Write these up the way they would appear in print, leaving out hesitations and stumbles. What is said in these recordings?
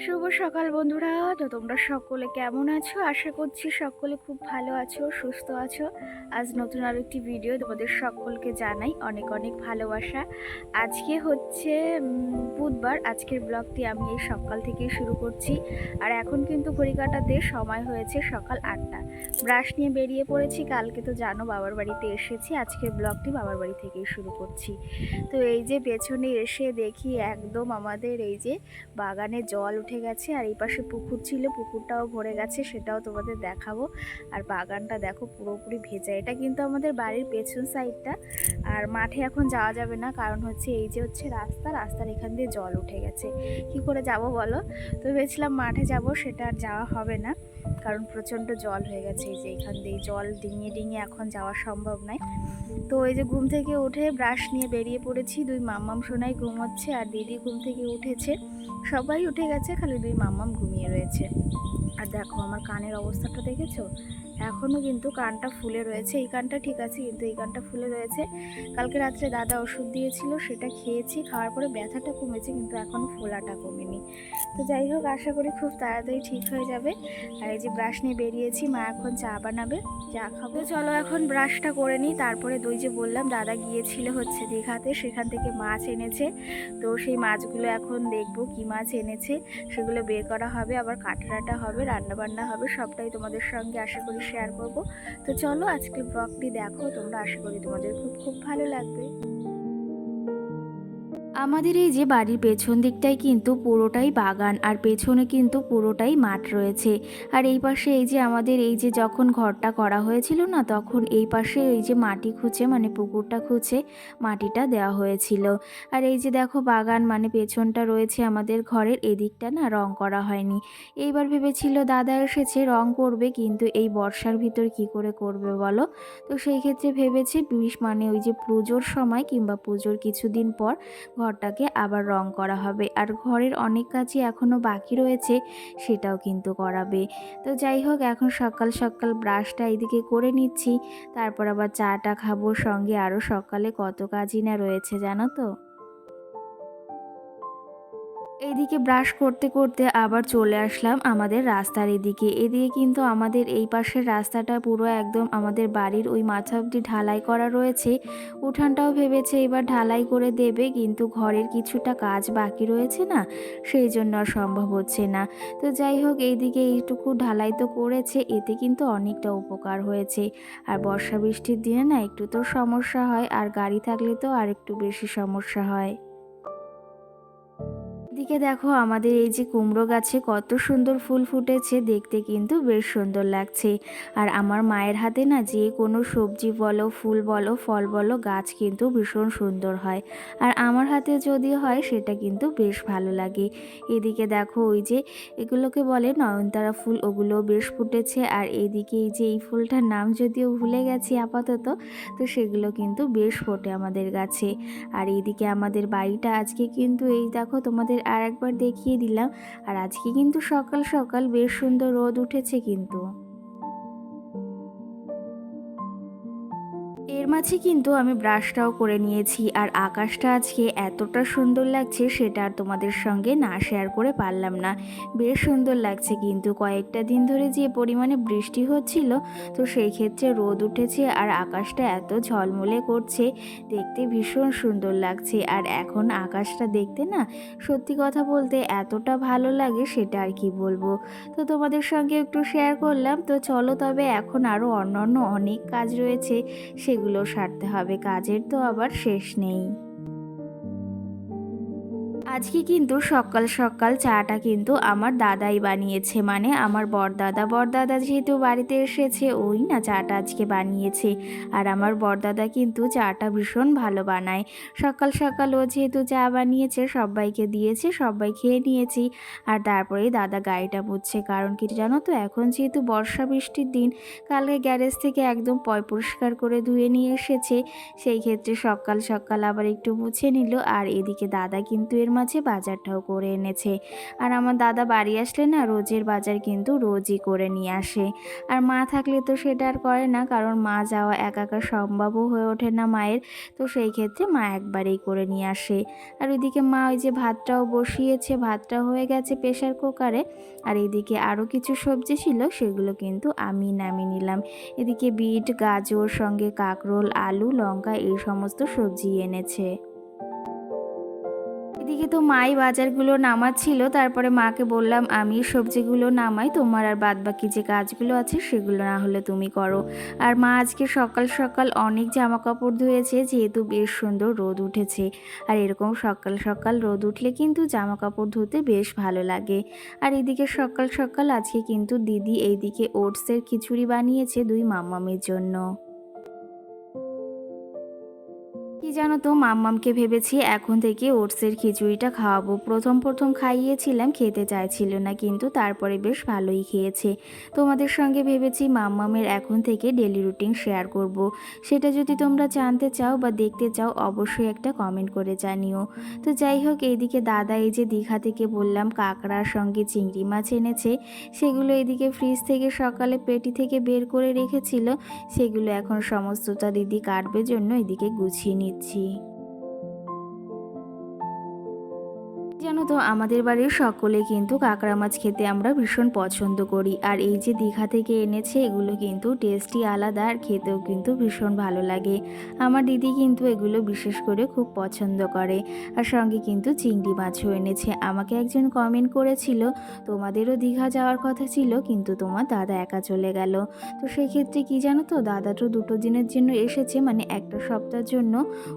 শুভ সকাল বন্ধুরা। তো তোমরা সকলে কেমন আছো? আশা করছি সকলে খুব ভালো আছো, সুস্থ আছো। আজ নতুন আরেকটি ভিডিও তোমাদের সকলকে জানাই অনেক অনেক ভালোবাসা। আজকে হচ্ছে বুধবার। আজকের ব্লগটি আমি এই সকাল থেকেই শুরু করছি। আর এখন কিন্তু ঘড়ি কাঁটাতে সময় হয়েছে সকাল 8টা। ব্রাশ নিয়ে বেরিয়ে পড়েছি। কালকে তো জানো বাবার বাড়িতে এসেছি, আজকের ব্লগটি বাবার বাড়ি থেকেই শুরু করছি। তো এই যে পেছনে এসে দেখি একদম আমাদের এই যে বাগানে জল উঠে গেছে। আর এই পাশে পুকুর ছিল, পুকুরটাও ভরে গেছে, সেটাও তোমাদের দেখাবো। আর বাগানটা দেখো পুরোপুরি ভেজা। এটা কিন্তু আমাদের বাড়ির পেছন সাইডটা। আর মাঠে এখন যাওয়া যাবে না, কারণ হচ্ছে এই যে হচ্ছে রাস্তার এখান দিয়ে জল উঠে গেছে। কি করে যাব বলো? তো ভেবেছিলাম মাঠে যাব, সেটা আর যাওয়া হবে না, কারণ প্রচণ্ড জল হয়ে গেছে। এই যে এখান দিয়ে জল ডিঙিয়ে ডিঙিয়ে এখন যাওয়া সম্ভব নয়। তো এই যে ঘুম থেকে উঠে ব্রাশ নিয়ে বেরিয়ে পড়েছি। দুই মাম্মাম সোনাই ঘুমোচ্ছে, আর দিদি ঘুম থেকে উঠেছে। সবাই উঠে গেছে, খালি দুই মাম্মাম ঘুমিয়ে রয়েছে। আর দেখো আমার কানের অবস্থাটা দেখেছো? এখনও কিন্তু কানটা ফুলে রয়েছে। এই কানটা ঠিক আছে, কিন্তু এই কানটা ফুলে রয়েছে। কালকে রাত্রে দাদা ওষুধ দিয়েছিল, সেটা খেয়েছি। খাওয়ার পরে ব্যথাটা কমেছে, কিন্তু এখনও ফোলাটা কমেনি। তো যাই হোক, আশা করি খুব তাড়াতাড়ি ঠিক হয়ে যাবে। আর এই যে ব্রাশ নিয়ে বেরিয়েছি, মা এখন চা বানাবে, চা খাবো। তো চলো এখন ব্রাশটা করে নিই। তারপরে দুই যে বললাম দাদা গিয়েছিল হচ্ছে দীঘাতে, সেখান থেকে মাছ এনেছে। তো সেই মাছগুলো এখন দেখবো কি মাছ এনেছে, সেগুলো বের করা হবে, আবার কাটাটা হবে, রান্নাবান্না হবে, সবটাই তোমাদের সঙ্গে আশা করি শেয়ার করব। তো চলো আজকে ব্লগটি দেখো তোমরা, আশা করি তোমাদের খুব খুব ভালো লাগবে। আমাদের এই যে বাড়ির পেছন দিকটাই কিন্তু পুরোটাই বাগান, আর পেছনে কিন্তু পুরোটাই মাঠ রয়েছে। আর এই পাশে এই যে আমাদের এই যে যখন ঘরটা করা হয়েছিল না, তখন এই পাশে এই যে মাটি খুঁচে মানে পুকুরটা খুঁচে মাটিটা দেওয়া হয়েছিল। আর এই যে দেখো বাগান মানে পেছনটা রয়েছে আমাদের ঘরের, এদিকটা না রং করা হয়নি। এইবার ভেবেছিল দাদা এসেছে রং করবে, কিন্তু এই বর্ষার ভিতর কি করে করবে বলো? তো সেই ক্ষেত্রে ভেবেছে মানে ওই যে পুজোর সময় কিংবা পুজোর কিছুদিন পর ঘরটাকে আবার রং করা হবে। আর ঘরের অনেক কাজই এখনও বাকি রয়েছে, সেটাও কিন্তু করাবে। তো যাই হোক, এখন সকাল সকাল ব্রাশটা এদিকে করে নিচ্ছি, তারপর আবার চাটা খাবো। সঙ্গে আরও সকালে কত কাজই না রয়েছে জানো তো। এইদিকে ব্রাশ করতে করতে আবার চলে আসলাম আমাদের রাস্তার এদিকে। এদিকে কিন্তু আমাদের এই পাশের রাস্তাটা পুরো একদম আমাদের বাড়ির ওই মাথা অবধি ঢালাই করা রয়েছে। উঠানটাও ভেবেছে এবার ঢালাই করে দেবে, কিন্তু ঘরের কিছুটা কাজ বাকি রয়েছে না, সেই জন্য আর সম্ভব হচ্ছে না। তো যাই হোক, এইদিকে এইটুকু ঢালাই তো করেছে, এতে কিন্তু অনেকটা উপকার হয়েছে। আর বর্ষা বৃষ্টির দিনে না একটু তো সমস্যা হয়, আর গাড়ি থাকলে তো আর একটু বেশি সমস্যা হয়। এদিকে দেখো আমাদের এই যে কুমড়ো গাছে কত সুন্দর ফুল ফুটেছে, দেখতে কিন্তু বেশ সুন্দর লাগছে। আর আমার মায়ের হাতে না যে কোনো সবজি বলো, ফুল বলো, ফল বলো, গাছ কিন্তু ভীষণ সুন্দর হয়। আর আমার হাতে যদি হয় সেটা কিন্তু বেশ ভালো লাগে। এদিকে দেখো ওই যে এগুলোকে বলে নয়নতারা ফুল, ওগুলো বেশ ফুটেছে। আর এইদিকে এই যে এই ফুলটার নাম যদিও ভুলে গেছি আপাতত, তো সেগুলো কিন্তু বেশ ফোটে আমাদের গাছে। আর এইদিকে আমাদের বাড়িটা আজকে কিন্তু এই দেখো তোমাদের আর একবার দেখিয়ে দিলাম। আর আজকে কিন্তু সকাল সকাল বেশ সুন্দর রোদ উঠেছে কিন্তু। এর মাঝে কিন্তু আমি ব্রাশটাও করে নিয়েছি। আর আকাশটা আজকে এতটা সুন্দর লাগছে, সেটা আর তোমাদের সঙ্গে না শেয়ার করে পারলাম না। বেশ সুন্দর লাগছে, কিন্তু কয়েকটা দিন ধরে যে পরিমাণে বৃষ্টি হচ্ছিল, তো সেই ক্ষেত্রে রোদ উঠেছে আর আকাশটা এত ঝলমলে করছে, দেখতে ভীষণ সুন্দর লাগছে। আর এখন আকাশটা দেখতে না সত্যি কথা বলতে এতটা ভালো লাগে, সেটা আর কি বলবো। তো তোমাদের সঙ্গে একটু শেয়ার করলাম। তো চলো তবে এখন আরও অন্যান্য অনেক কাজ রয়েছে, সেগুলো সারতে হবে, কাজের তো আবার শেষ নেই। আজকে কিন্তু সকাল সকাল চাটা কিন্তু আমার দাদাই বানিয়েছে, মানে আমার বড়দাদা যেহেতু বাড়িতে এসেছে, ওই না চাটা আজকে বানিয়েছে। আর আমার বড়দাদা কিন্তু চাটা ভীষণ ভালো বানায়। সকাল সকাল ও যেহেতু চা বানিয়েছে, সবাইকে দিয়েছে, সবাই খেয়ে নিয়েছি। আর তারপরেই দাদা গাড়িটা মুছছে, কারণ কি জানো তো, এখন যেহেতু বর্ষা বৃষ্টির দিন, কালকে গ্যারেজ থেকে একদম পরিষ্কার করে ধুয়ে নিয়ে এসেছে, সেই ক্ষেত্রে সকাল সকাল আবার একটু মুছে নিল। আর এদিকে দাদা কিন্তু এর মাঝে মাঝে বাজারটাও করে এনেছে। আর আমার দাদা বাড়ি আসলে না রোজের বাজার কিন্তু রোজই করে নিয়ে আসে। আর মা থাকলে তো সেটা আর করে না, কারণ মা যাওয়া একা একা সম্ভবও হয়ে ওঠে না মায়ের। তো সেই ক্ষেত্রে মা একবারেই করে নিয়ে আসে। আর ওইদিকে মা ওই যে ভাতটাও বসিয়েছে, ভাতটা হয়ে গেছে প্রেশার কুকারে। আর এদিকে আরও কিছু সবজি ছিল, সেগুলো কিন্তু আমি নামিয়ে নিলাম। এদিকে বিট, গাজর, সঙ্গে কাঁকরোল, আলু, লঙ্কা এই সমস্ত সবজি এনেছে। এদিকে তো মাই বাজারগুলো নামাচ্ছিল, তারপরে মাকে বললাম আমি সবজিগুলো নামাই, তোমার আর বাদবাকি যে কাজগুলো আছে সেগুলো না হলে তুমি করো। আর মা আজকে সকাল সকাল অনেক জামা কাপড় ধুয়েছে, যেহেতু বেশ সুন্দর রোদ উঠেছে। আর এরকম সকাল সকাল রোদ উঠলে কিন্তু জামা কাপড় ধুতে বেশ ভালো লাগে। আর এদিকে সকাল সকাল আজকে কিন্তু দিদি এইদিকে ওটসের খিচুড়ি বানিয়েছে দুই মাম্মামের জন্য। কি জানো তো, মাম্মামকে ভেবেছি এখন থেকে ওটসের খিচুড়িটা খাওয়াবো। প্রথম প্রথম খাইয়েছিলাম, খেতে চাইছিল না, কিন্তু তারপরে বেশ ভালোই খেয়েছে। তোমাদের সঙ্গে ভেবেছি মাম্মামের এখন থেকে ডেলি রুটিন শেয়ার করব। সেটা যদি তোমরা জানতে চাও বা দেখতে চাও অবশ্যই একটা কমেন্ট করে জানিও। তো যাই হোক, এইদিকে দাদা এই যে দীঘা থেকে বললাম কাঁকড়ার সঙ্গে চিংড়ি মাছ এনেছে, সেগুলো এদিকে ফ্রিজ থেকে সকালে পেটি থেকে বের করে রেখেছিল। সেগুলো এখন সমস্তটা দিদি কাটবে জন্য এদিকে গুছিয়ে নিচ্ছি। জানো তো, আমাদের বাড়ির সকলে কিন্তু কাঁকড়া মাছ খেতে আমরা ভীষণ পছন্দ করি। আর এই যে দীঘা থেকে এনেছে এগুলো কিন্তু টেস্টই আলাদা, আর খেতেও কিন্তু ভীষণ ভালো লাগে। আমার দিদি কিন্তু এগুলো বিশেষ করে খুব পছন্দ করে। আর সঙ্গে কিন্তু চিংড়ি মাছও এনেছে। আমাকে একজন কমেন্ট করেছিল তোমাদেরও দীঘা যাওয়ার কথা ছিল, কিন্তু তোমার দাদা একা চলে গেল। তো সেই ক্ষেত্রে কি জানো তো, দাদা তো 2 দিনের জন্য এসেছে, মানে একটা সপ্তাহের জন্য।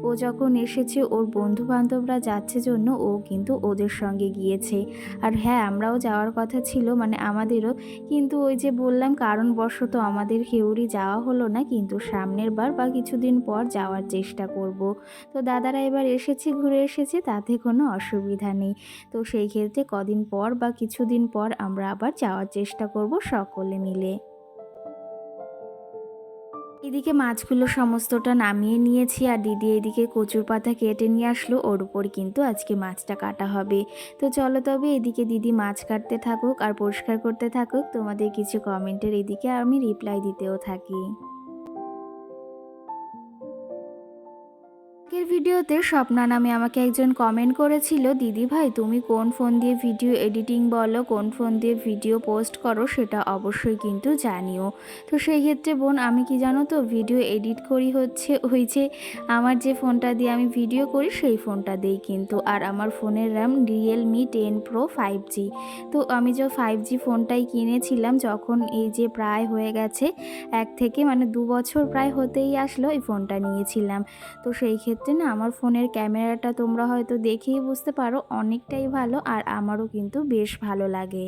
ও যখন এসেছে ওর বন্ধু বান্ধবরা যাচ্ছে জন্য ও কিন্তু ওদের সঙ্গে গিয়েছে। আর হ্যাঁ, আমরাও যাওয়ার কথা ছিল, মানে আমাদেরও, কিন্তু ওই যে বললাম কারণবশত আমাদের কেউরই যাওয়া হলো না। কিন্তু সামনের বার বা কিছুদিন পর যাওয়ার চেষ্টা করব। তো দাদারা এবার এসেছে, ঘুরে এসেছে, তাতে কোনো অসুবিধা নেই। তো সেই ক্ষেত্রে কদিন পর বা কিছুদিন পর আমরা আবার যাওয়ার চেষ্টা করব সকলে মিলে। এদিকে মাছগুলো সমস্তটা নামিয়ে নিয়েছি, আর দিদি এদিকে কচুর পাতা কেটে নিয়ে আসলো, ওর উপর কিন্তু আজকে মাছটা কাটা হবে। তো চলো তবে এদিকে দিদি মাছ কাটতে থাকুক আর পরিষ্কার করতে থাকুক, তোমাদের কিছু কমেন্টের এদিকে আমি রিপ্লাই দিতেও থাকি। আগের ভিডিওতে স্বপ্না নামে আমাকে একজন কমেন্ট করেছিল, দিদি ভাই তুমি কোন ফোন দিয়ে ভিডিও এডিটিং বলো, কোন ফোন দিয়ে ভিডিও পোস্ট করো সেটা অবশ্যই কিন্তু জানিও। তো সেই ক্ষেত্রে বোন, আমি কি জানো তো ভিডিও এডিট করি হচ্ছে ওই যে আমার যে ফোনটা দিয়ে আমি ভিডিও করি সেই ফোনটা দিয়েই কিন্তু। আর আমার ফোনের র্যাম Realme 10 Pro 5G। তো আমি যে 5G ফোনটাই কিনেছিলাম যখন, এই যে প্রায় হয়ে গেছে 1 থেকে মানে 2 বছর প্রায় হতেই আসলো এই ফোনটা নিয়েছিলাম। তো সেই ক্ষেত্রে না আমার ফোনের ক্যামেরাটা তোমরা হয়তো দেখেই বুঝতে পারো অনেকটাই ভালো, আর আমারও কিন্তু বেশ ভালো লাগে।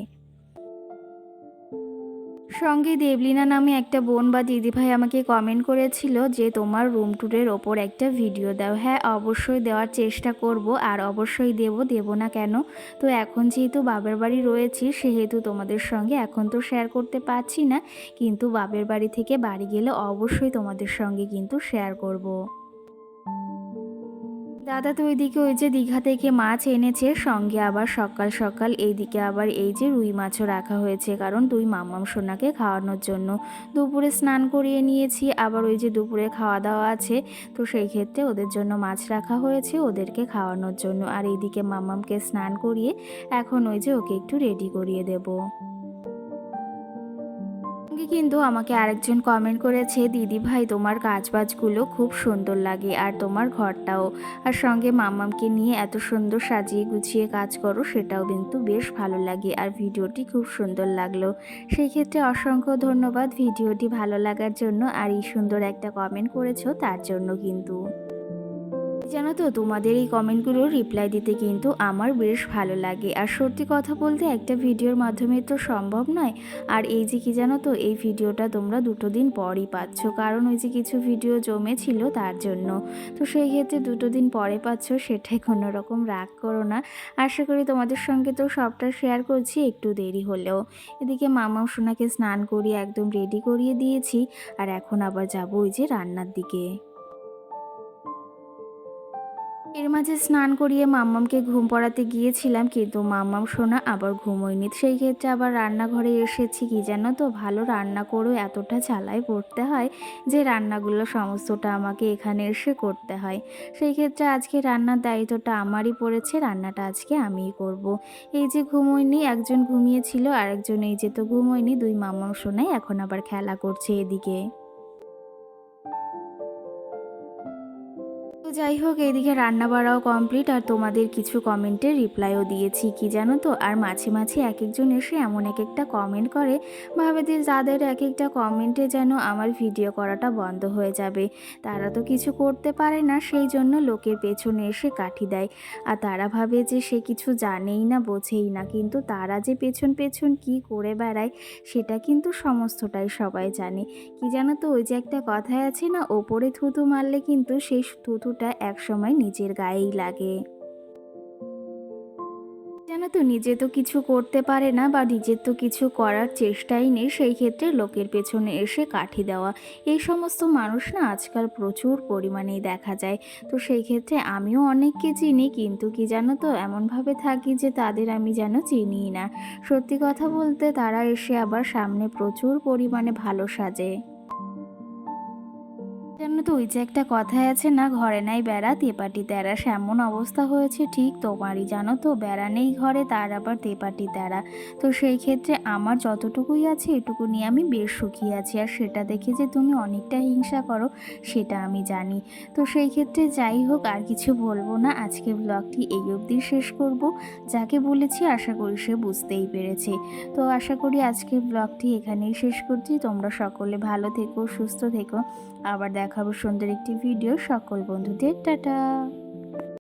সঙ্গে দেবলীনা নামে একটা বোন বা দিদিভাই আমাকে কমেন্ট করেছিল যে তোমার রুম ট্যুরের ওপর একটা ভিডিও দাও। হ্যাঁ, অবশ্যই দেওয়ার চেষ্টা করব, আর অবশ্যই দেব না কেন। তো এখন যেহেতু বাবার বাড়ি রয়েছি সেহেতু তোমাদের সঙ্গে এখন তো শেয়ার করতে পারছি না, কিন্তু বাবার বাড়ি থেকে বাড়ি গেলে অবশ্যই তোমাদের সঙ্গে কিন্তু শেয়ার করব। দাদা তো ওইদিকে ওই যে দীঘা থেকে মাছ এনেছে, সঙ্গে আবার সকাল সকাল এইদিকে আবার এই যে রুই মাছও রাখা হয়েছে, কারণ দুই মাম্মাম সোনাকে খাওয়ানোর জন্য। দুপুরে স্নান করিয়ে নিয়েছি, আবার ওই যে দুপুরে খাওয়া দাওয়া আছে। তো সেই ক্ষেত্রে ওদের জন্য মাছ রাখা হয়েছে ওদেরকে খাওয়ানোর জন্য। আর এইদিকে মাম্মামকে স্নান করিয়ে এখন ওই যে ওকে একটু রেডি করিয়ে দেবো। সঙ্গে কিন্তু আমাকে আরেকজন কমেন্ট করেছে, দিদি ভাই তোমার কাজবাজগুলো খুব সুন্দর লাগে, আর তোমার ঘরটাও, আর সঙ্গে মাম্মামকে নিয়ে এত সুন্দর সাজিয়ে গুছিয়ে কাজ করো সেটাও কিন্তু বেশ ভালো লাগে, আর ভিডিওটি খুব সুন্দর লাগলো। সেই ক্ষেত্রে অসংখ্য ধন্যবাদ ভিডিওটি ভালো লাগার জন্য, আর এই সুন্দর একটা কমেন্ট করেছো তার জন্য কিন্তু। জানো তো, তোমাদের এই কমেন্টগুলো রিপ্লাই দিতে কিন্তু আমার বেশ ভালো লাগে। আর সত্যি কথা বলতে একটা ভিডিওর মাধ্যমে তো সম্ভব নয়। আর এই যে কি জানো তো, এই ভিডিওটা তোমরা 2 দিন পরই পাচ্ছ, কারণ ওই যে কিছু ভিডিও জমেছিল তার জন্য। তো সেই ক্ষেত্রে 2 দিন পরে পাচ্ছ, সেটাই কোনো রকম রাগ করো না। আশা করি তোমাদের সঙ্গে তো সবটা শেয়ার করছি একটু দেরি হলেও। এদিকে মামা সোনাকে স্নান করিয়ে একদম রেডি করিয়ে দিয়েছি, আর এখন আবার যাবো ওই যে রান্নার দিকে। এর মাঝে স্নান করিয়ে মাম্মামকে ঘুম পড়াতে গিয়েছিলাম, কিন্তু মাম্মাম সোনা আবার ঘুমোয়নি। সেই ক্ষেত্রে আবার রান্নাঘরে এসেছি। কি জানো তো, ভালো রান্না করেও এতটা ঝালায় পড়তে হয় যে রান্নাগুলো সমস্তটা আমাকে এখানে এসে করতে হয়। সেই ক্ষেত্রে আজকে রান্নার দায়িত্বটা আমারই পড়েছে, রান্নাটা আজকে আমিই করব। এই যে ঘুমোয়নি, একজন ঘুমিয়েছিল আর একজন এই যে তো ঘুমোয়নি, দুই মাম্মাম সোনাই এখন আবার খেলা করছে এদিকে। তো যাই হোক, এইদিকে রান্না বাড়াও কমপ্লিট আর তোমাদের কিছু কমেন্টের রিপ্লাইও দিয়েছি। কি জানো তো, আর মাঝে মাঝে এক একজন এসে এমন এক একটা কমেন্ট করে, ভাবে যে যাদের এক একটা কমেন্টে যেন আমার ভিডিও করাটা বন্ধ হয়ে যাবে। তারা তো কিছু করতে পারে না, সেই জন্য লোকের পেছনে এসে কাঠি দেয়। আর তারা ভাবে যে সে কিছু জানেই না, বোঝেই না, কিন্তু তারা যে পেছন পেছন কি করে বেড়ায় সেটা কিন্তু সমস্তটাই সবাই জানে। কি জানো তো, ওই যে একটা কথায় আছে না, ওপরে থুতু মারলে কিন্তু সেই থুতুটা একসময় নিজের গায়েই লাগে। জানো তো, নিজে তো কিছু করতে পারে না বা নিজের তো কিছু করার চেষ্টাই নেই, সেই ক্ষেত্রে লোকের পেছনে এসে কাঠি দেওয়া, এই সমস্ত মানুষ না আজকাল প্রচুর পরিমাণেই দেখা যায়। তো সেই ক্ষেত্রে আমিও অনেককে চিনি, কিন্তু কি জানো তো, এমনভাবে থাকি যে তাদের আমি যেন চিনিই না। সত্যি কথা বলতে, তারা এসে আবার সামনে প্রচুর পরিমাণে ভালো সাজে। জানো তো, ওই যে একটা কথায় আছে না, ঘরে নাই বেড়া তেপাটি তেরা, এমন অবস্থা হয়েছে ঠিক তোমারই। জানো তো, বেড়া নেই ঘরে, তার আবার তেপাটি তেরা। তো সেই ক্ষেত্রে আমার যতটুকুই আছে এটুকু নিয়ে আমি বেশ সুখী আছি, আর সেটা দেখে যে তুমি অনেকটা হিংসা করো সেটা আমি জানি। তো সেই ক্ষেত্রে যাই হোক, আর কিছু বলবো না, আজকে ব্লগটি এই অবধি শেষ করব। যাকে বলেছি আশা করি সে বুঝতেই পেরেছে। তো আশা করি আজকের ব্লগটি এখানেই শেষ করছি। তোমরা সকলে ভালো থেকো, সুস্থ থেকো। আবার দেখাবো সুন্দর একটি ভিডিও। সকল বন্ধুদের টাটা।